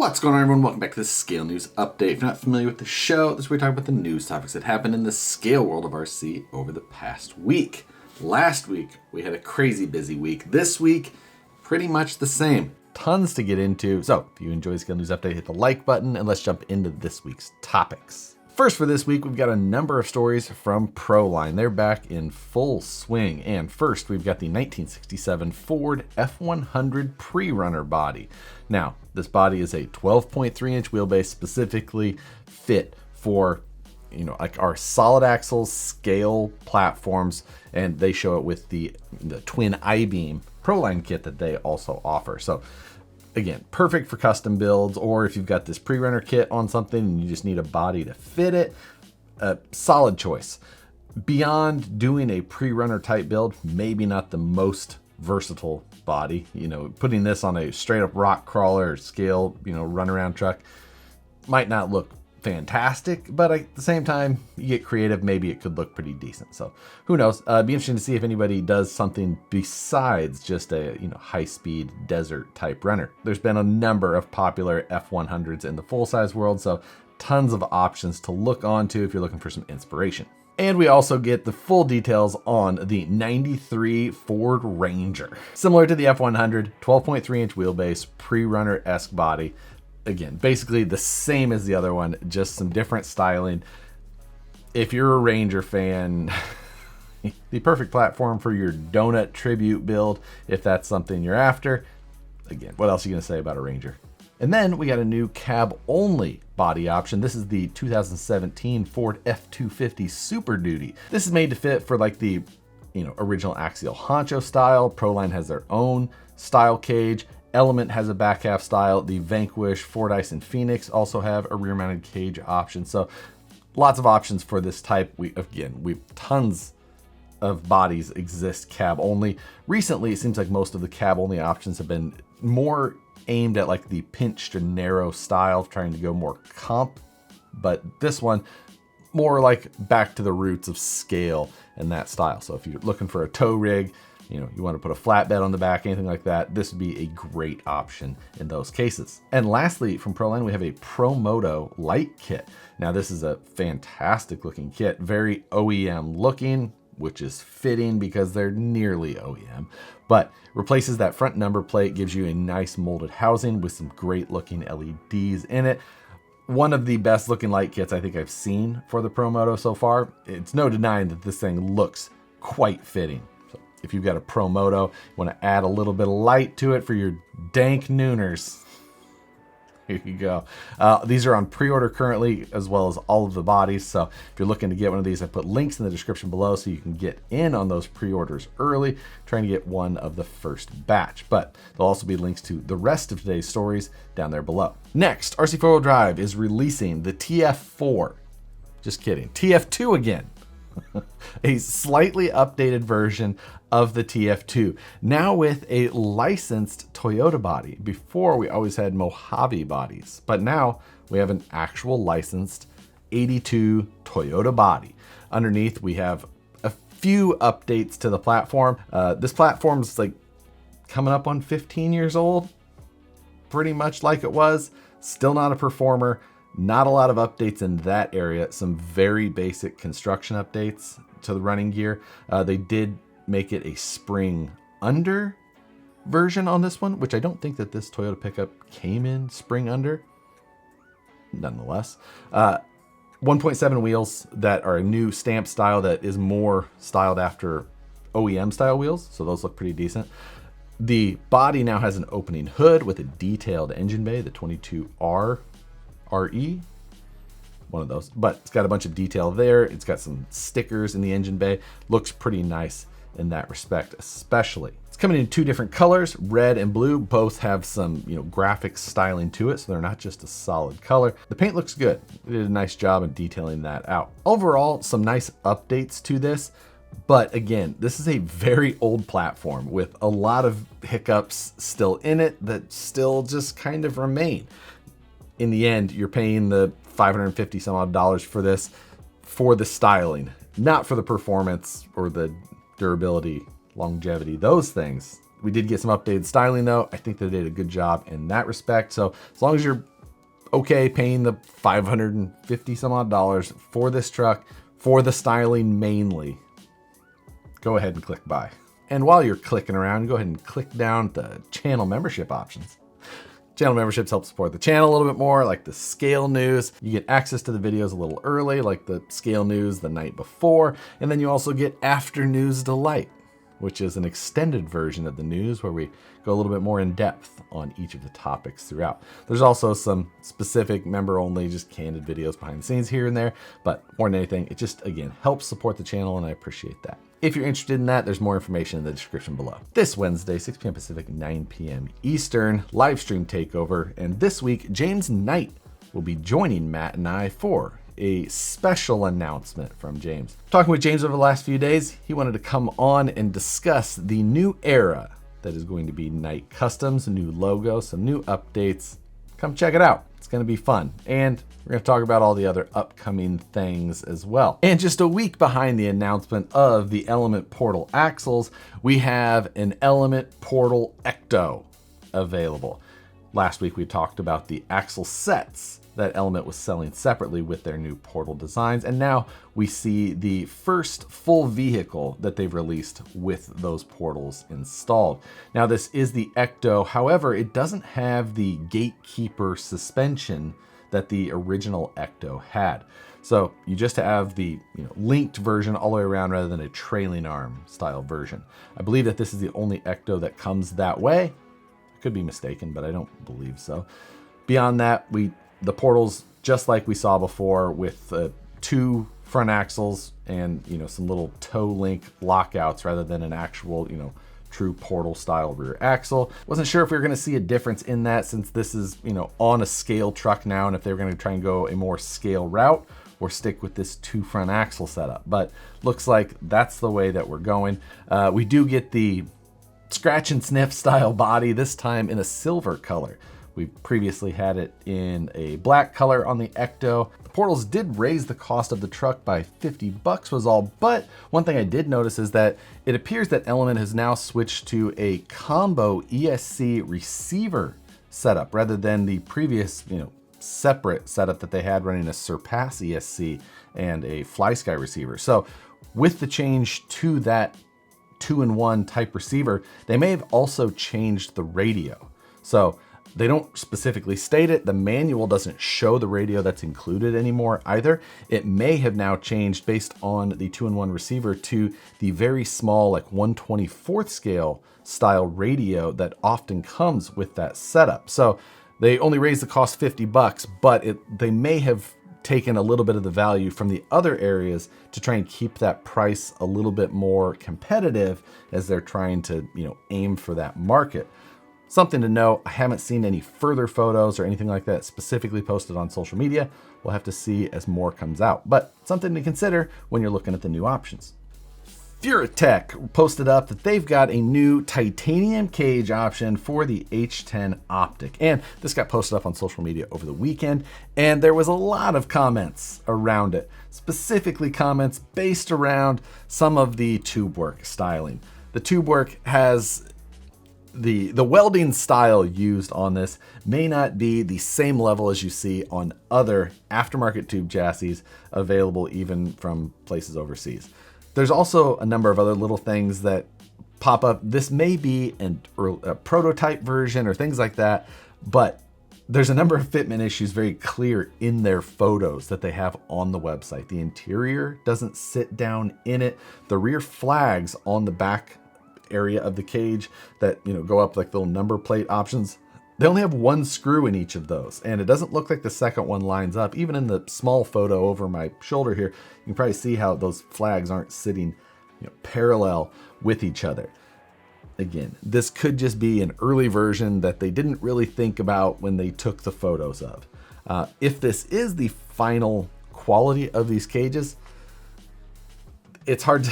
What's going on, everyone? Welcome back to the Scale News Update. If you're not familiar with the show, this is where we talk about the news topics that happened in the scale world of RC over the past week. Last week, we had a crazy busy week. This week, pretty much the same. Tons to get into. So if you enjoy the Scale News Update, hit the like button and let's jump into this week's topics. First for this week, we've got a number of stories from Proline. They're back in full swing. And first, we've got the 1967 Ford F100 pre-runner body. Now, this body is a 12.3-inch wheelbase specifically fit for, like our solid axle scale platforms, and they show it with the twin I-beam Proline kit that they also offer. So again, perfect for custom builds, or if you've got this pre-runner kit on something and you just need a body to fit it, a solid choice. Beyond doing a pre-runner type build, maybe not the most versatile body. Putting this on a straight up rock crawler or scale, runaround truck might not look fantastic, but at the same time, you get creative, maybe it could look pretty decent. So who knows? It'd be interesting to see if anybody does something besides just a high-speed desert type runner. There's been a number of popular F100s in the full-size world, so tons of options to look onto if you're looking for some inspiration. And we also get the full details on the 93 Ford Ranger. Similar to the F100, 12.3-inch wheelbase, pre-runner-esque body. Again, basically the same as the other one, just some different styling. If you're a Ranger fan, the perfect platform for your donut tribute build, if that's something you're after. Again, what else are you gonna say about a Ranger? And then we got a new cab-only body option. This is the 2017 Ford F250 Super Duty. This is made to fit for like the original axial honcho style. Proline has their own style cage. Element has a back half style. The Vanquish, Fordyce, and Phoenix also have a rear-mounted cage option. So lots of options for this type. We've tons of bodies exist cab only. Recently, it seems like most of the cab only options have been more aimed at like the pinched and narrow style, trying to go more comp. But this one, more like back to the roots of scale and that style. So if you're looking for a tow rig, you want to put a flatbed on the back, anything like that, this would be a great option in those cases. And lastly, from Proline, we have a Promoto light kit. Now, this is a fantastic looking kit, very OEM looking, which is fitting because they're nearly OEM, but replaces that front number plate, gives you a nice molded housing with some great looking LEDs in it. One of the best looking light kits I think I've seen for the Promoto so far. It's no denying that this thing looks quite fitting. If you've got a Promoto, you want to add a little bit of light to it for your dank nooners, here you go. These are on pre-order currently, as well as all of the bodies. So if you're looking to get one of these, I put links in the description below so you can get in on those pre-orders early, trying to get one of the first batch. But there'll also be links to the rest of today's stories down there below. Next, RC 4-Wheel Drive is releasing the TF4. Just kidding, TF2 again. A slightly updated version of the TF2, now with a licensed Toyota body. Before, we always had Mojave bodies, but now we have an actual licensed 82 Toyota body. Underneath, we have a few updates to the platform. This platform's like coming up on 15 years old, pretty much like it was. Still not a performer. Not a lot of updates in that area. Some very basic construction updates to the running gear. They did make it a spring under version on this one, which I don't think that this Toyota pickup came in spring under. Nonetheless, 1.7 wheels that are a new stamp style that is more styled after OEM style wheels. So those look pretty decent. The body now has an opening hood with a detailed engine bay, the 22R. RE, one of those, but it's got a bunch of detail there. It's got some stickers in the engine bay. Looks pretty nice in that respect, especially. It's coming in two different colors, red and blue. Both have some, graphic styling to it, so they're not just a solid color. The paint looks good. They did a nice job of detailing that out. Overall, some nice updates to this. But again, this is a very old platform with a lot of hiccups still in it that still just kind of remain. In the end, you're paying the $550 some odd for this for the styling, not for the performance or the durability, longevity, those things. We did get some updated styling though. I think they did a good job in that respect. So as long as you're okay paying the $550 some odd for this truck, for the styling mainly, go ahead and click buy. And while you're clicking around, go ahead and click down the channel membership options. Channel memberships help support the channel a little bit more, like the scale news. You get access to the videos a little early, like the scale news the night before. And then you also get After News Delight, which is an extended version of the news where we go a little bit more in depth on each of the topics throughout. There's also some specific member only, just candid videos behind the scenes here and there, but more than anything, it just, again, helps support the channel, and I appreciate that. If you're interested in that, there's more information in the description below. This Wednesday, 6 p.m. Pacific, 9 p.m. Eastern, live stream takeover, and this week, James Knight will be joining Matt and I for a special announcement from James. Talking with James over the last few days, he wanted to come on and discuss the new era that is going to be Knight Customs, a new logo, some new updates. Come check it out. It's going to be fun. And we're going to talk about all the other upcoming things as well. And just a week behind the announcement of the Element Portal axles, we have an Element Portal Ecto available. Last week we talked about the axle sets that Element was selling separately with their new portal designs, and now we see the first full vehicle that they've released with those portals installed. Now this is the Ecto, however, it doesn't have the gatekeeper suspension that the original Ecto had. So you just have the linked version all the way around rather than a trailing arm style version. I believe that this is the only Ecto that comes that way. I could be mistaken, but I don't believe so. Beyond that, the portals, just like we saw before, with 2 front axles and some little toe link lockouts rather than an actual true portal style rear axle. Wasn't sure if we were going to see a difference in that, since this is on a scale truck now, and if they were going to try and go a more scale route or stick with this 2 front axle setup. But looks like that's the way that we're going. We do get the scratch and sniff style body, this time in a silver color. We previously had it in a black color on the Ecto. The portals did raise the cost of the truck by $50 was all, but one thing I did notice is that it appears that Element has now switched to a combo ESC receiver setup rather than the previous, separate setup that they had running a Surpass ESC and a FlySky receiver. So with the change to that 2-in-1 type receiver, they may have also changed the radio. So they don't specifically state it. The manual doesn't show the radio that's included anymore either. It may have now changed based on the 2-in-1 receiver to the very small, like 1/24th scale style radio that often comes with that setup. So they only raised the cost $50, but they may have taken a little bit of the value from the other areas to try and keep that price a little bit more competitive as they're trying to, aim for that market. Something to know, I haven't seen any further photos or anything like that specifically posted on social media. We'll have to see as more comes out, but something to consider when you're looking at the new options. Furitek posted up that they've got a new titanium cage option for the H10 Optic. And this got posted up on social media over the weekend, and there was a lot of comments around it, specifically comments based around some of the tube work styling. The tube work has the welding style used on this may not be the same level as you see on other aftermarket tube chassis available even from places overseas. There's also a number of other little things that pop up. This may be a prototype version or things like that, but there's a number of fitment issues very clear in their photos that they have on the website. The interior doesn't sit down in it. The rear flags on the back area of the cage that go up like little number plate options, they only have 1 screw in each of those, and it doesn't look like the second one lines up. Even in the small photo over my shoulder here, you can probably see how those flags aren't sitting parallel with each other. Again, this could just be an early version that they didn't really think about when they took the photos of. If this is the final quality of these cages, it's hard to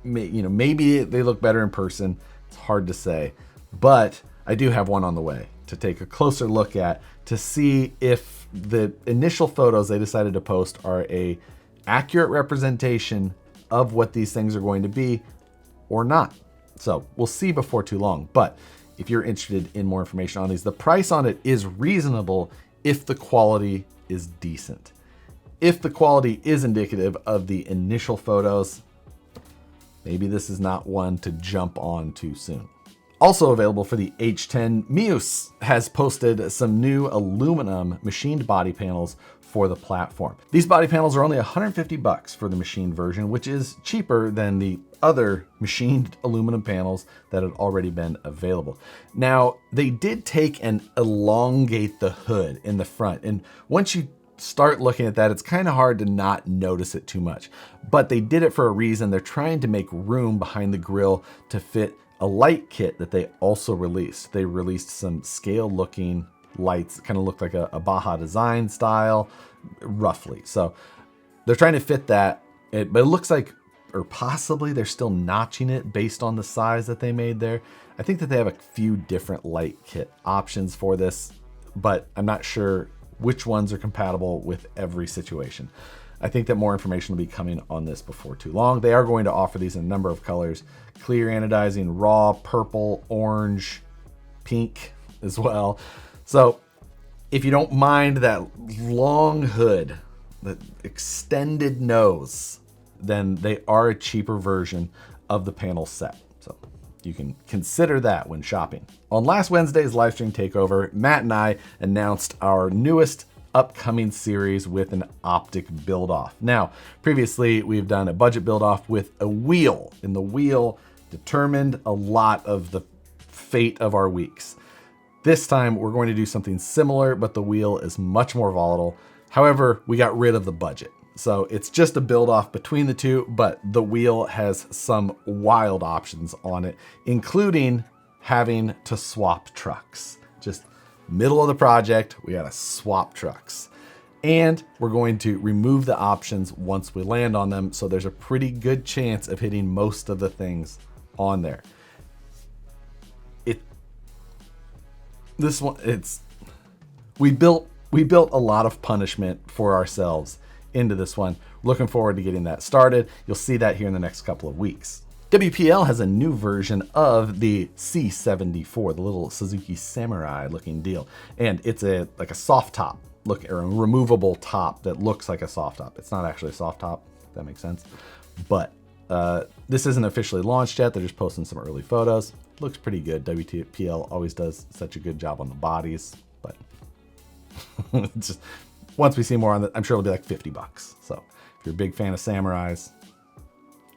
maybe they look better in person. It's hard to say, but I do have one on the way to take a closer look at to see if the initial photos they decided to post are a accurate representation of what these things are going to be or not. So we'll see before too long. But if you're interested in more information on these, the price on it is reasonable if the quality is decent. If the quality is indicative of the initial photos, maybe this is not one to jump on too soon. Also available for the H10, Meus has posted some new aluminum machined body panels for the platform. These body panels are only $150 for the machined version, which is cheaper than the other machined aluminum panels that had already been available. Now, they did take and elongate the hood in the front, and once you start looking at that, it's kind of hard to not notice it too much. But they did it for a reason. They're trying to make room behind the grille to fit a light kit that they also released. They released some scale looking lights, kind of look like a Baja design style, roughly. So they're trying to fit that, but it looks like, or possibly they're still notching it based on the size that they made there. I think that they have a few different light kit options for this, but I'm not sure which ones are compatible with every situation. I think that more information will be coming on this before too long. They are going to offer these in a number of colors: clear anodizing, raw, purple, orange, pink as well. So if you don't mind that long hood, the extended nose, then they are a cheaper version of the panel set. So you can consider that when shopping. On last Wednesday's livestream takeover, Matt and I announced our newest upcoming series with an optic build off. Now, previously we've done a budget build off with a wheel, and the wheel determined a lot of the fate of our weeks. This time we're going to do something similar, but the wheel is much more volatile. However, we got rid of the budget. So it's just a build off between the two, but the wheel has some wild options on it, including having to swap trucks. Just middle of the project, we gotta swap trucks. And we're going to remove the options once we land on them, so there's a pretty good chance of hitting most of the things on there. We built a lot of punishment for ourselves into this one. Looking forward to getting that started. You'll see that here in the next couple of weeks. WPL has a new version of the C74, the little Suzuki Samurai looking deal. And it's like a soft top look, or a removable top that looks like a soft top. It's not actually a soft top, if that makes sense. But this isn't officially launched yet. They're just posting some early photos. Looks pretty good. WPL always does such a good job on the bodies, but just once we see more on it, I'm sure it'll be like $50. So if you're a big fan of Samurais,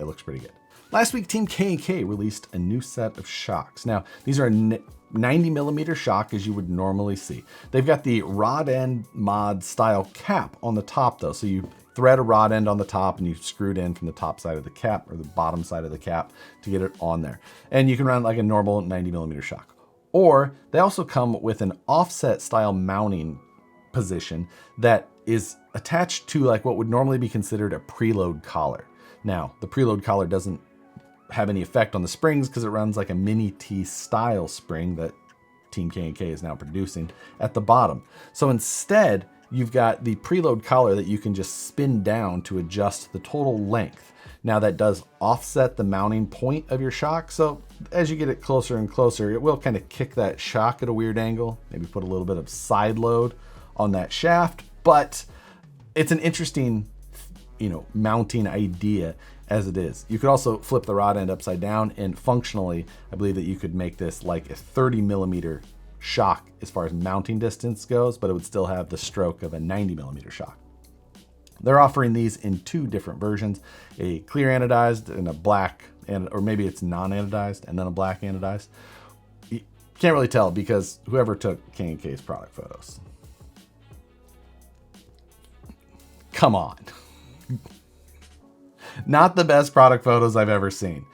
it looks pretty good. Last week, Team KNK released a new set of shocks. Now, these are a 90mm shock, as you would normally see. They've got the rod end mod style cap on the top though. So you thread a rod end on the top and you screw it in from the top side of the cap or the bottom side of the cap to get it on there. And you can run like a normal 90mm shock. Or they also come with an offset style mounting position that is attached to like what would normally be considered a preload collar. Now, the preload collar doesn't have any effect on the springs because it runs like a mini T style spring that Team KNK is now producing at the bottom. So instead, you've got the preload collar that you can just spin down to adjust the total length. Now that does offset the mounting point of your shock. So as you get it closer and closer, it will kind of kick that shock at a weird angle, maybe put a little bit of side load on that shaft, but it's an interesting, mounting idea as it is. You could also flip the rod end upside down, and functionally, I believe that you could make this like a 30mm shock as far as mounting distance goes, but it would still have the stroke of a 90mm shock. They're offering these in two different versions, a clear anodized and a black, or maybe it's non-anodized and then a black anodized. You can't really tell because whoever took KNK's product photos. Come on. Not the best product photos I've ever seen.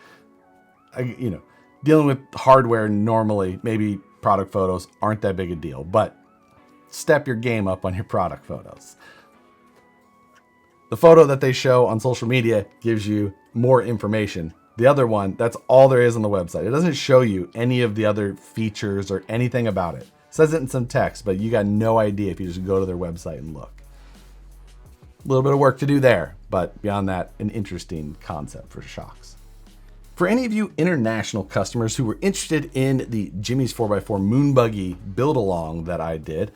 Dealing with hardware normally, maybe product photos aren't that big a deal, but step your game up on your product photos. The photo that they show on social media gives you more information. The other one, that's all there is on the website. It doesn't show you any of the other features or anything about it. It says it in some text, but you got no idea if you just go to their website and look. A little bit of work to do there, but beyond that, an interesting concept for shocks. For any of you international customers who were interested in the Jimmy's 4x4 Moon Buggy build along that I did,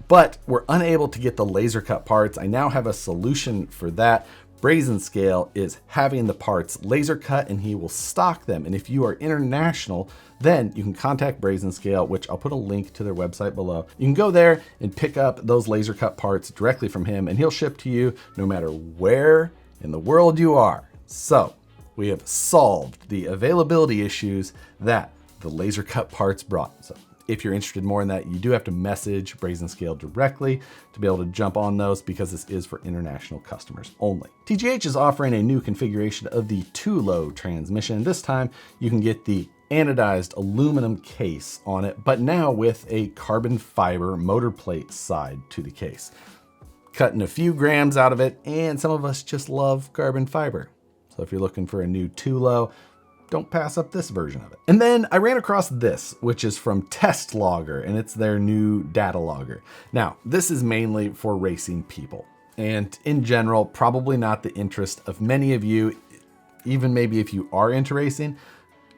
but we're unable to get the laser cut parts. I now have a solution for that. Brazen Scale is having the parts laser cut and he will stock them. And if you are international, then you can contact Brazen Scale, which I'll put a link to their website below. You can go there and pick up those laser cut parts directly from him and he'll ship to you no matter where in the world you are. So we have solved the availability issues that the laser cut parts brought. So if you're interested more in that, you do have to message Brazen Scale directly to be able to jump on those because this is for international customers only. TGH is offering a new configuration of the 2-low transmission. This time you can get the anodized aluminum case on it, but now with a carbon fiber motor plate side to the case. Cutting a few grams out of it, and some of us just love carbon fiber. So if you're looking for a new 2-low, don't pass up this version of it. And then I ran across this, which is from TestLogger, and it's their new data logger. Now, this is mainly for racing people, and in general, probably not the interest of many of you, even maybe if you are into racing.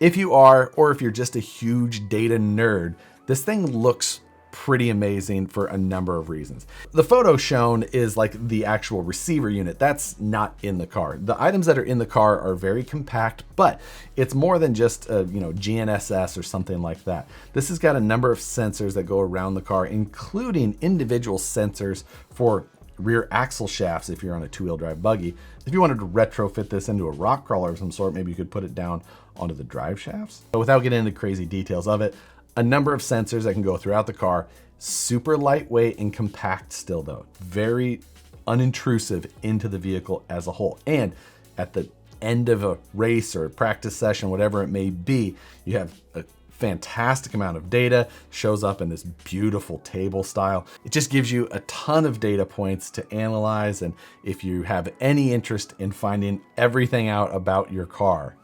If you are, or if you're just a huge data nerd, this thing looks pretty amazing for a number of reasons. The photo shown is like the actual receiver unit. That's not in the car. The items that are in the car are very compact, but it's more than just a, GNSS or something like that. This has got a number of sensors that go around the car, including individual sensors for rear axle shafts if you're on a 2-wheel drive buggy. If you wanted to retrofit this into a rock crawler of some sort, maybe you could put it down onto the drive shafts. But without getting into crazy details of it, a number of sensors that can go throughout the car, super lightweight and compact still though, very unintrusive into the vehicle as a whole. And at the end of a race or a practice session, whatever it may be, you have a fantastic amount of data, shows up in this beautiful table style. It just gives you a ton of data points to analyze. And if you have any interest in finding everything out about your car,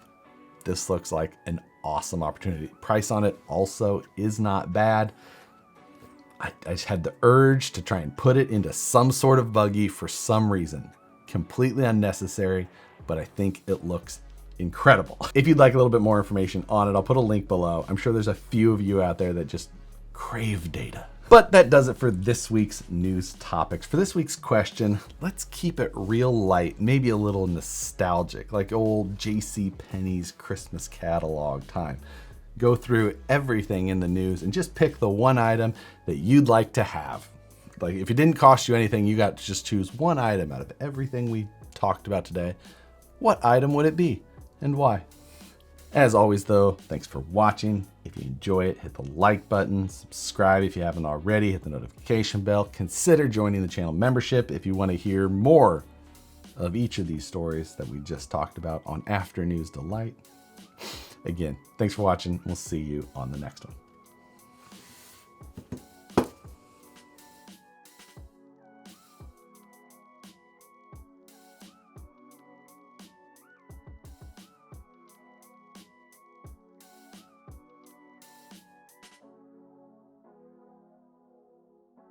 this looks like an awesome opportunity. Price on it also is not bad. I just had the urge to try and put it into some sort of buggy for some reason. Completely unnecessary, but I think it looks incredible. If you'd like a little bit more information on it, I'll put a link below. I'm sure there's a few of you out there that just crave data. But that does it for this week's news topics. For this week's question, let's keep it real light, maybe a little nostalgic, like old JCPenney's Christmas catalog time. Go through everything in the news and just pick the one item that you'd like to have. Like if it didn't cost you anything, you got to just choose one item out of everything we talked about today. What item would it be and why? As always though, thanks for watching. If you enjoy it, hit the like button, subscribe if you haven't already, hit the notification bell. Consider joining the channel membership if you want to hear more of each of these stories that we just talked about on After News Delight. Again, thanks for watching. We'll see you on the next one.